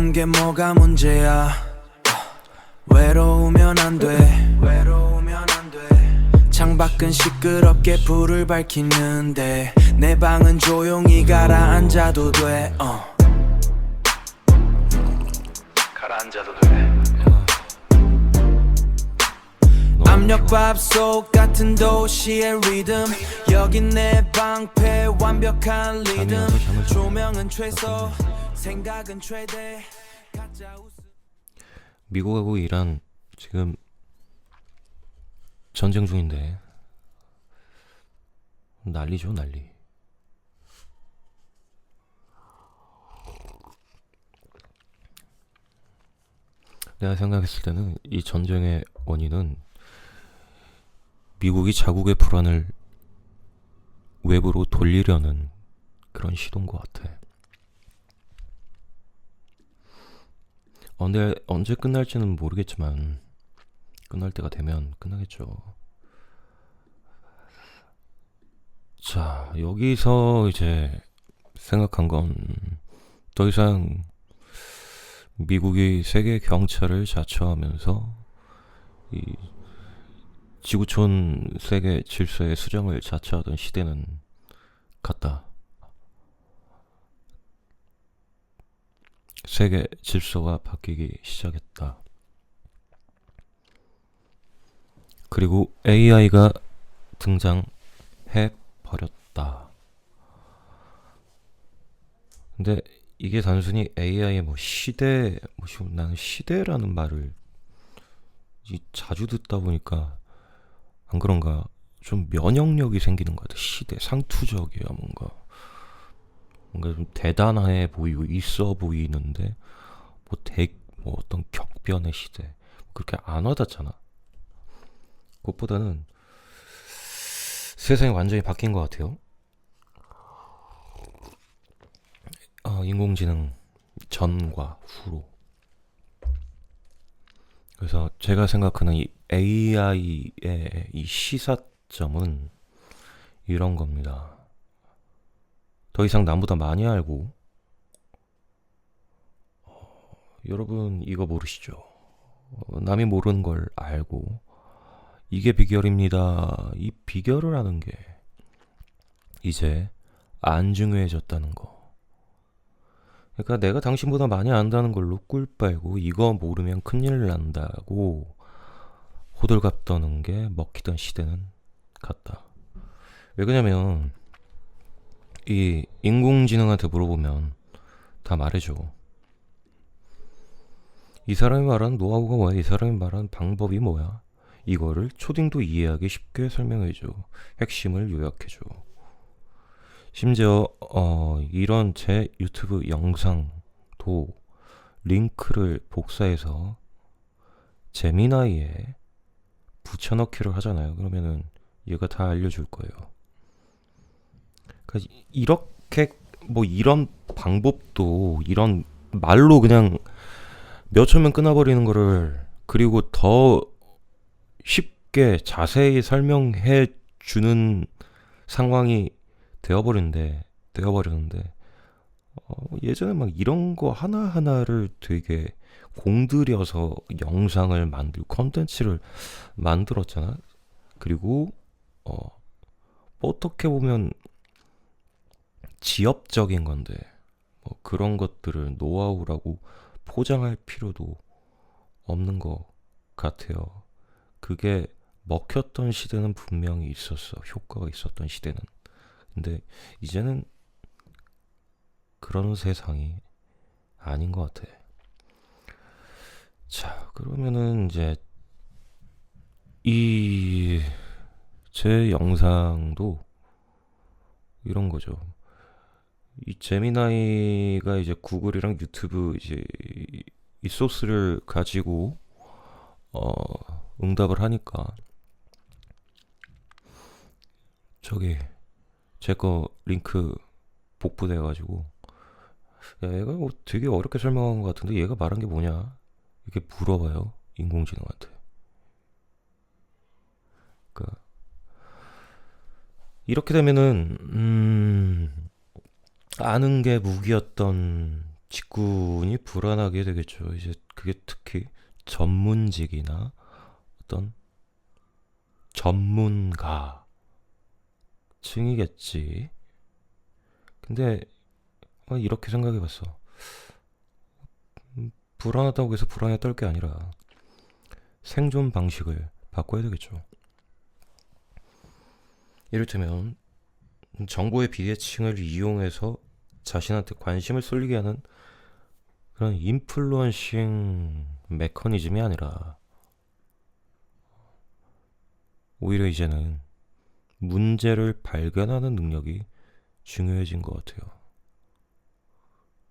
외로운 게 뭐가 문제야. 외로우면 안 돼. 창밖은 시끄럽게 불을 밝히는데 내 방은 조용히 가라앉아도 돼. 가라앉아도 돼. 압력밥솥 같은 도시의 리듬. 여긴 내 방패 완벽한 리듬. 조명은 최소, 생각은 최대. 미국하고 이란 지금 전쟁 중인데 난리죠, 난리. 내가 생각했을 때는 이 전쟁의 원인은 미국이 자국의 불안을 외부로 돌리려는 그런 시도인 것 같아. 언제 끝날지는 모르겠지만 끝날 때가 되면 끝나겠죠. 자, 여기서 이제 생각한 건 더 이상 미국이 세계 경찰을 자처하면서 이 지구촌 세계 질서의 수정을 자처하던 시대는 갔다. 세계 질서가 바뀌기 시작했다. 그리고 AI가 등장해 버렸다. 근데 이게 단순히 AI의 나는 시대라는 말을 자주 듣다 보니까 안 그런가? 좀 면역력이 생기는 것 같아. 시대, 상투적이야, 뭔가 좀 대단해 보이고 있어 보이는데 뭐 어떤 격변의 시대 그렇게 안 와닿잖아. 그것보다는 세상이 완전히 바뀐 것 같아요. 인공지능 전과 후로. 그래서 제가 생각하는 이 AI의 이 시사점은 이런 겁니다. 더 이상 남보다 많이 알고, 여러분 이거 모르시죠? 남이 모르는 걸 알고, 이게 비결입니다. 이 비결을 아는 게 이제 안 중요해졌다는 거. 그러니까 내가 당신보다 많이 안다는 걸로 꿀 빨고 이거 모르면 큰일 난다고 호들갑 떠는 게 먹히던 시대는 갔다. 왜 그러냐면 이 인공지능한테 물어보면 다 말해줘. 이 사람이 말하는 노하우가 뭐야? 이 사람이 말하는 방법이 뭐야? 이거를 초딩도 이해하기 쉽게 설명해줘. 핵심을 요약해줘. 심지어 이런 제 유튜브 영상도 링크를 복사해서 제미나이에 붙여넣기를 하잖아요. 그러면은 얘가 다 알려줄 거예요. 그러니까 이렇게 이런 방법도 이런 말로 그냥 몇 초면 끊어버리는 거를 그리고 더 쉽게 자세히 설명해 주는 상황이 되어버렸는데 예전에 막 이런 거 하나하나를 되게 공들여서 영상을 만들고 컨텐츠를 만들었잖아. 그리고 어떻게 보면 지엽적인 건데 그런 것들을 노하우라고 포장할 필요도 없는 것 같아요. 그게 먹혔던 시대는 분명히 있었어. 효과가 있었던 시대는. 근데 이제는 그런 세상이 아닌 것 같아. 자, 그러면은 이제 제 영상도 이런 거죠. 이 제미나이가 이제 구글이랑 유튜브 이제 이 소스를 가지고 응답을 하니까 저기 제 거 링크 복붙해가지고 야 얘가 되게 어렵게 설명한 것 같은데 얘가 말한 게 뭐냐 이렇게 물어봐요 인공지능한테. 그러니까 이렇게 되면은 아는 게 무기였던 직군이 불안하게 되겠죠. 이제 그게 특히 전문직이나 어떤 전문가 층이겠지. 근데 이렇게 생각해봤어. 불안하다고 해서 불안에 떨 게 아니라 생존 방식을 바꿔야 되겠죠. 이를테면 정보의 비대칭을 이용해서 자신한테 관심을 쏠리게 하는 그런 인플루언싱 메커니즘이 아니라 오히려 이제는 문제를 발견하는 능력이 중요해진 것 같아요.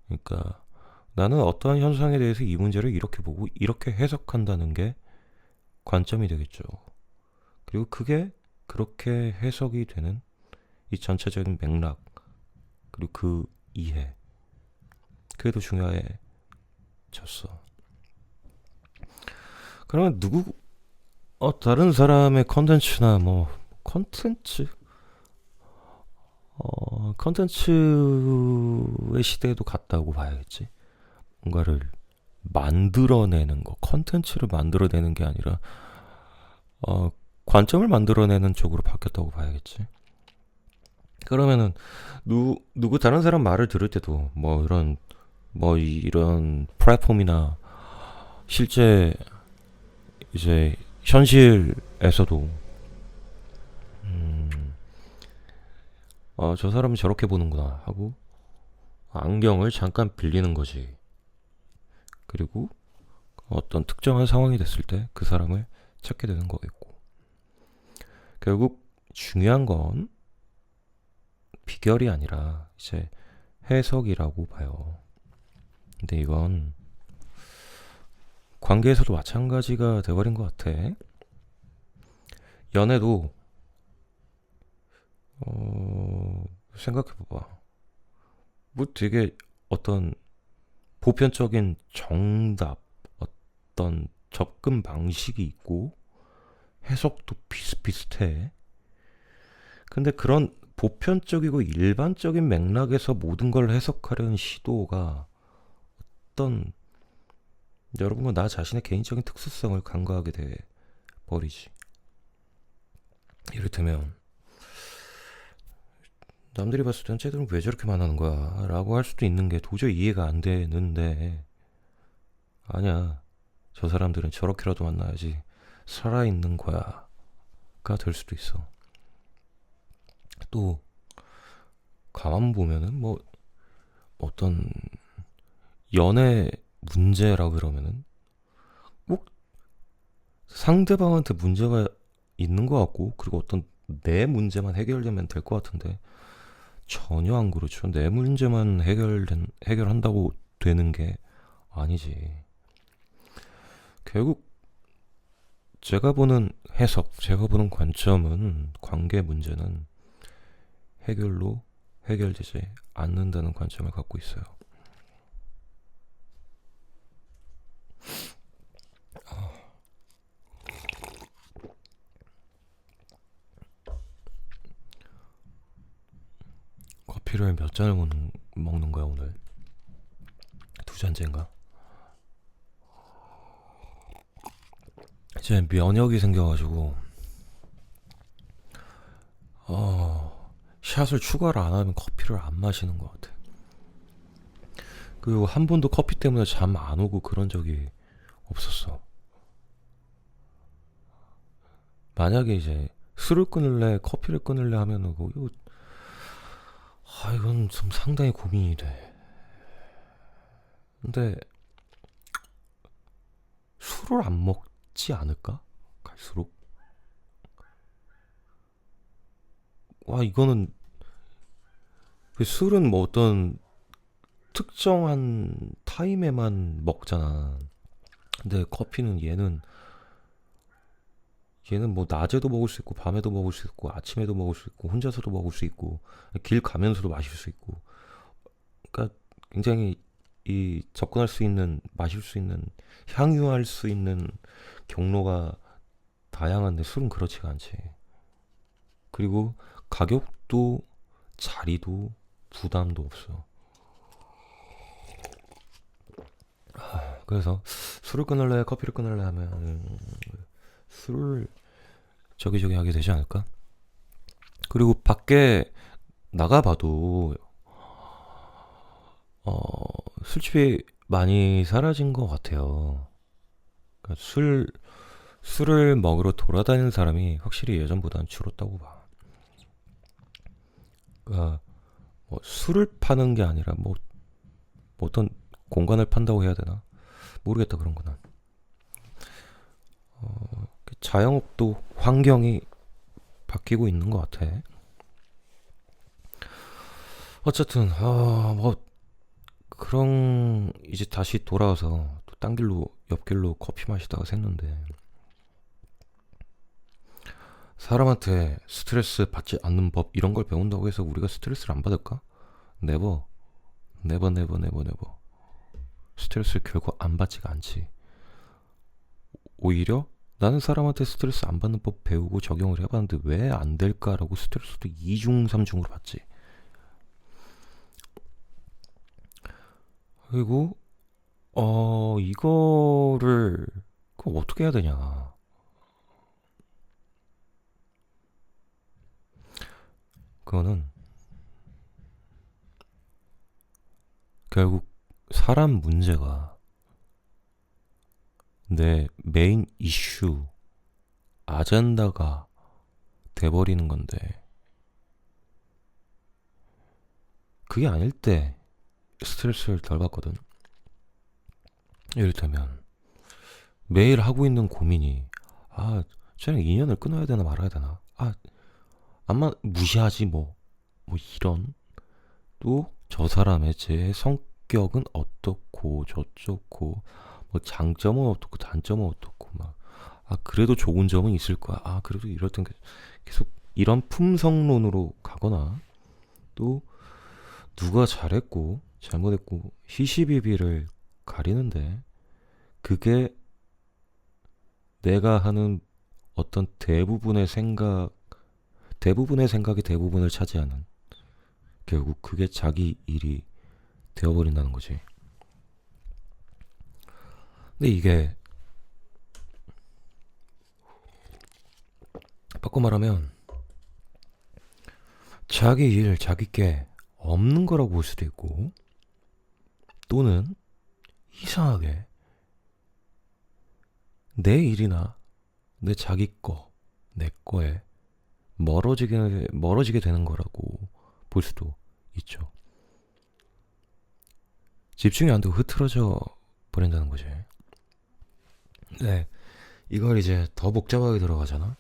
그러니까 나는 어떠한 현상에 대해서 이 문제를 이렇게 보고 이렇게 해석한다는 게 관점이 되겠죠. 그리고 그게 그렇게 해석이 되는 이 전체적인 맥락 그리고 그 이해 그게 더 중요해졌어. 그러면 다른 사람의 컨텐츠나 뭐 컨텐츠의 시대에도 갔다고 봐야겠지. 뭔가를 만들어내는 거, 컨텐츠를 만들어내는 게 아니라 관점을 만들어내는 쪽으로 바뀌었다고 봐야겠지. 그러면은 누구 다른 사람 말을 들을 때도 이런 플랫폼이나 실제 이제 현실에서도 저 사람이 저렇게 보는구나 하고 안경을 잠깐 빌리는 거지. 그리고 어떤 특정한 상황이 됐을 때 그 사람을 찾게 되는 거겠고, 결국 중요한 건 비결이 아니라 이제 해석이라고 봐요. 근데 이건 관계에서도 마찬가지가 돼버린 것 같아. 연애도 생각해봐봐. 뭐 되게 어떤 보편적인 정답, 어떤 접근 방식이 있고 해석도 비슷비슷해. 근데 그런 보편적이고 일반적인 맥락에서 모든 걸 해석하려는 시도가 여러분과 나 자신의 개인적인 특수성을 간과하게 돼 버리지. 이를테면 남들이 봤을 때는 쟤들은 왜 저렇게 만나는 거야? 라고 할 수도 있는 게 도저히 이해가 안 되는데, 아니야. 저 사람들은 저렇게라도 만나야지 살아있는 거야. 가 될 수도 있어. 또, 가만 보면은, 어떤 연애 문제라고 그러면은, 꼭 상대방한테 문제가 있는 것 같고, 그리고 어떤 내 문제만 해결되면 될 것 같은데, 전혀 안 그렇죠. 내 문제만 해결한다고 되는 게 아니지. 결국 제가 보는 해석, 제가 보는 관점은 관계 문제는 해결로 해결되지 않는다는 관점을 갖고 있어요. 커피를 몇 잔을 먹는 거야 오늘? 2잔째인가? 이제 면역이 생겨가지고 샷을 추가를 안 하면 커피를 안 마시는 것 같아. 그리고 한 번도 커피 때문에 잠 안 오고 그런 적이 없었어. 만약에 이제 술을 끊을래 커피를 끊을래 하면은 이건 좀 상당히 고민이 돼. 근데 술을 안 먹지 않을까? 갈수록 이거는 술은 뭐 어떤 특정한 타임에만 먹잖아. 근데 커피는 얘는 뭐 낮에도 먹을 수 있고 밤에도 먹을 수 있고 아침에도 먹을 수 있고 혼자서도 먹을 수 있고 길 가면서도 마실 수 있고, 그러니까 굉장히 이 접근할 수 있는, 마실 수 있는, 향유할 수 있는 경로가 다양한데 술은 그렇지가 않지. 그리고 가격도 자리도 부담도 없어. 그래서 술을 끊을래 커피를 끊을래 하면 술을 저기저기 하게 되지 않을까? 그리고 밖에 나가봐도 술집이 많이 사라진 것 같아요. 그러니까 술을 먹으러 돌아다니는 사람이 확실히 예전보다는 줄었다고 봐. 그러니까 뭐 술을 파는 게 아니라 뭐 어떤 공간을 판다고 해야 되나? 모르겠다 그런 거는. 자영업도 환경이 바뀌고 있는 것 같아. 어쨌든 뭐 그런 이제 다시 돌아와서 또 딴 길로 옆길로 커피 마시다가 샜는데 사람한테 스트레스 받지 않는 법 이런 걸 배운다고 해서 우리가 스트레스를 안 받을까? 네버 네버 네버 네버 네버 스트레스를 결국 안 받지가 않지. 오히려 나는 사람한테 스트레스 안 받는 법 배우고 적용을 해봤는데 왜 안 될까라고 스트레스도 2중 3중으로 받지. 그리고 이거를 그거 어떻게 해야 되냐. 그거는 결국 사람 문제가 내 메인 이슈 아젠다가 돼버리는 건데 그게 아닐 때 스트레스를 덜 받거든. 이를테면 매일 하고 있는 고민이 쟤랑 인연을 끊어야 되나 말아야 되나, 아마 무시하지 뭐 이런, 또 저 사람의 제 성격은 어떻고 저쩌고 뭐 장점은 어떻고 단점은 어떻고 그래도 좋은 점은 있을 거야. 그래도 이럴 땐 계속 이런 품성론으로 가거나, 또 누가 잘했고 잘못했고 히시비비를 가리는데 그게 내가 하는 어떤 대부분의 생각이 대부분을 차지하는, 결국 그게 자기 일이 되어버린다는 거지. 근데 이게 바꿔 말하면 자기 일 자기 게 없는 거라고 볼 수도 있고, 또는 이상하게 내 일이나 내 자기 거, 내 거에 멀어지게 되는 거라고 볼 수도 있죠. 집중이 안 되고 흐트러져 버린다는 거지. 네, 이걸 이제 더 복잡하게 들어가잖아.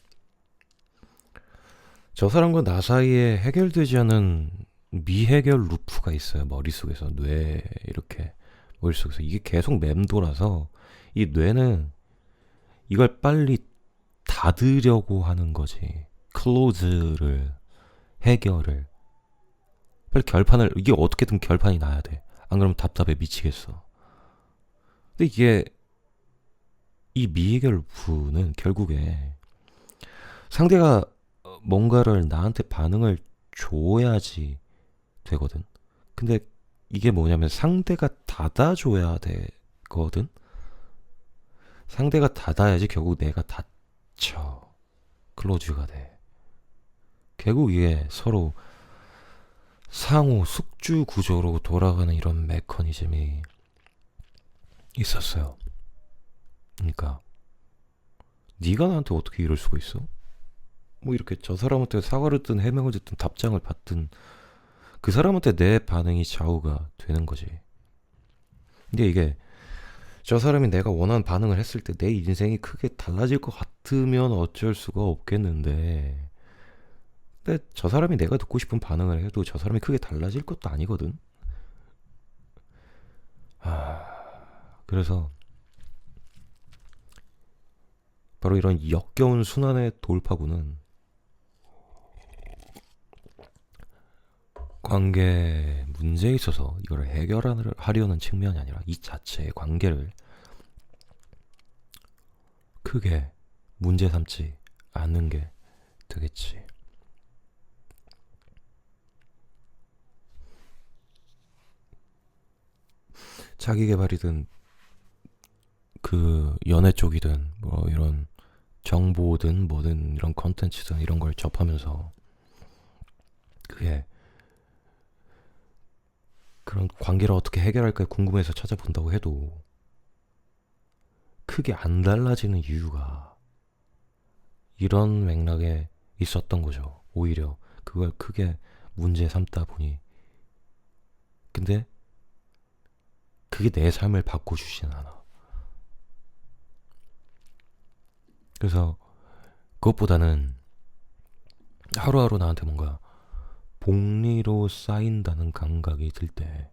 저 사람과 나 사이에 해결되지 않은 미해결 루프가 있어요. 머릿속에서, 이렇게 머릿속에서 이게 계속 맴돌아서 이 뇌는 이걸 빨리 닫으려고 하는 거지. 클로즈를, 해결을, 빨리 결판을, 이게 어떻게든 결판이 나야 돼. 안 그러면 답답해 미치겠어. 근데 이게 이 미해결 루프는 결국에 상대가 뭔가를 나한테 반응을 줘야지 되거든. 근데 이게 뭐냐면 상대가 닫아줘야 되거든. 상대가 닫아야지 결국 내가 닫혀. 클로즈가 돼. 결국 이게 서로 상호 숙주 구조로 돌아가는 이런 메커니즘이 있었어요. 그러니까 네가 나한테 어떻게 이럴 수가 있어? 뭐 이렇게 저 사람한테 사과를 듣든 해명을 듣든 답장을 받든 그 사람한테 내 반응이 좌우가 되는 거지. 근데 이게 저 사람이 내가 원하는 반응을 했을 때 내 인생이 크게 달라질 것 같으면 어쩔 수가 없겠는데, 근데 저 사람이 내가 듣고 싶은 반응을 해도 저 사람이 크게 달라질 것도 아니거든. 그래서 바로 이런 역겨운 순환의 돌파구는 관계 문제에 있어서 이걸 해결하려는 측면이 아니라 이 자체의 관계를 크게 문제 삼지 않는 게 되겠지. 자기 개발이든 그 연애 쪽이든 뭐 이런 정보든 뭐든 이런 컨텐츠든 이런 걸 접하면서 그게 그런 관계를 어떻게 해결할까 궁금해서 찾아본다고 해도 크게 안 달라지는 이유가 이런 맥락에 있었던 거죠. 오히려 그걸 크게 문제 삼다 보니. 근데 그게 내 삶을 바꿔주진 않아. 그래서 그것보다는 하루하루 나한테 뭔가 복리로 쌓인다는 감각이 들 때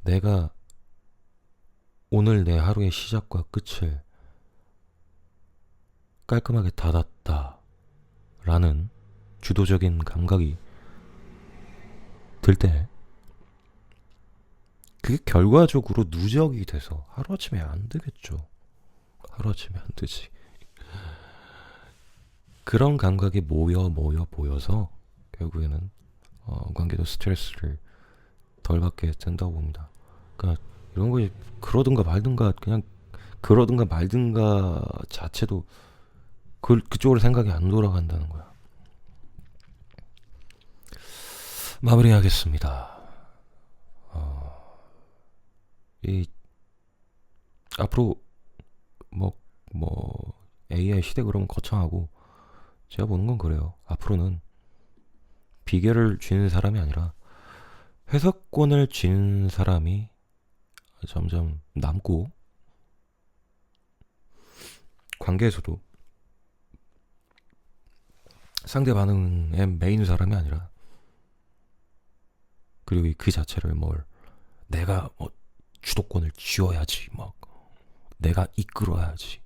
내가 오늘 내 하루의 시작과 끝을 깔끔하게 닫았다 라는 주도적인 감각이 들 때 그게 결과적으로 누적이 돼서 하루아침에 안 되겠죠. 하루아침에 안 되지. 그런 감각이 모여서 결국에는 관계도 스트레스를 덜 받게 된다고 봅니다. 그러니까 이런 거 그러든가 말든가 그냥 그러든가 말든가 자체도 그쪽으로 생각이 안 돌아간다는 거야. 마무리하겠습니다. 이 앞으로 뭐 AI 시대 그러면 거창하고 제가 보는 건 그래요. 앞으로는 비결을 쥐는 사람이 아니라 해석권을 쥐는 사람이 점점 남고 관계에서도 상대 반응의 메인 사람이 아니라 그리고 그 자체를 내가 주도권을 쥐어야지 내가 이끌어야지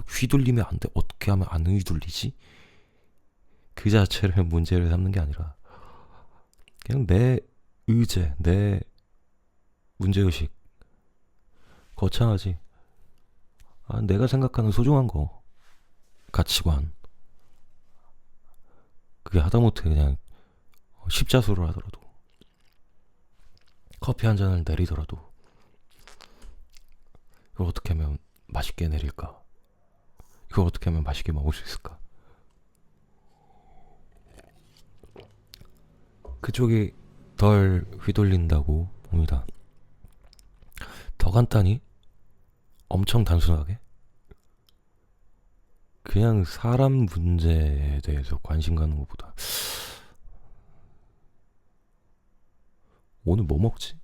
휘둘리면 안 돼. 어떻게 하면 안 휘둘리지? 그 자체를 문제를 삼는 게 아니라 그냥 내 의제, 내 문제의식 거창하지. 내가 생각하는 소중한 거 가치관 그게 하다못해 그냥 십자수를 하더라도 커피 한 잔을 내리더라도 이걸 어떻게 하면 맛있게 내릴까? 이걸 어떻게 하면 맛있게 먹을 수 있을까? 그쪽이 덜 휘둘린다고 봅니다. 더 간단히 엄청 단순하게 그냥 사람 문제에 대해서 관심 갖는 것보다 오늘 뭐 먹지?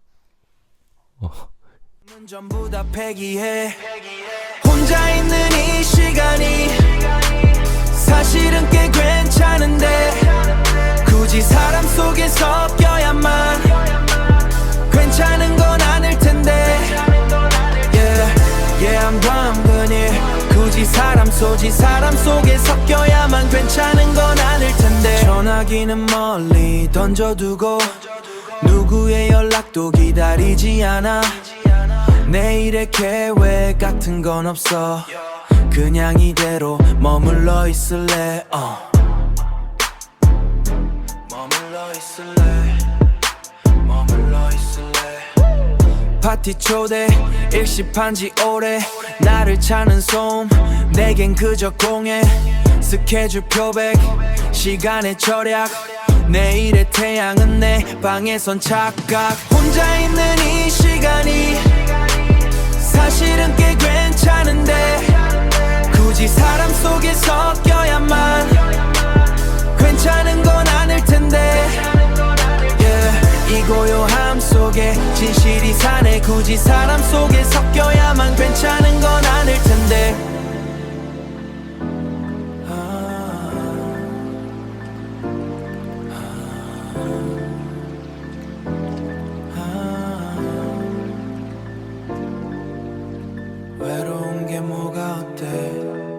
전부 다 폐기해 혼자 있는 이 시간이 사실은 꽤 괜찮은데 굳이 사람 속에 섞여야만 괜찮은 건 아닐 텐데 Yeah I'm done 그니 굳이 사람 속에 섞여야만 괜찮은 건 아닐 텐데 전화기는 멀리 던져두고 누구의 연락도 기다리지 않아 내일의 계획 같은 건 없어 그냥 이대로 머물러 있을래 머물러 있을래 파티 초대 일십한 지 오래 나를 찾는 소음 내겐 그저 공해 스케줄 표백 시간의 절약 내일의 태양은 내 방에선 착각 혼자 있는 이 시간이 사실은 꽤 괜찮은데 굳이 사람 속에 섞여야만 괜찮은 건 아닐 텐데 이 고요함 속에 진실이 사네 굳이 사람 속에 섞여야만 괜찮은 건 아닐 텐데 외로운 게 뭐가 어때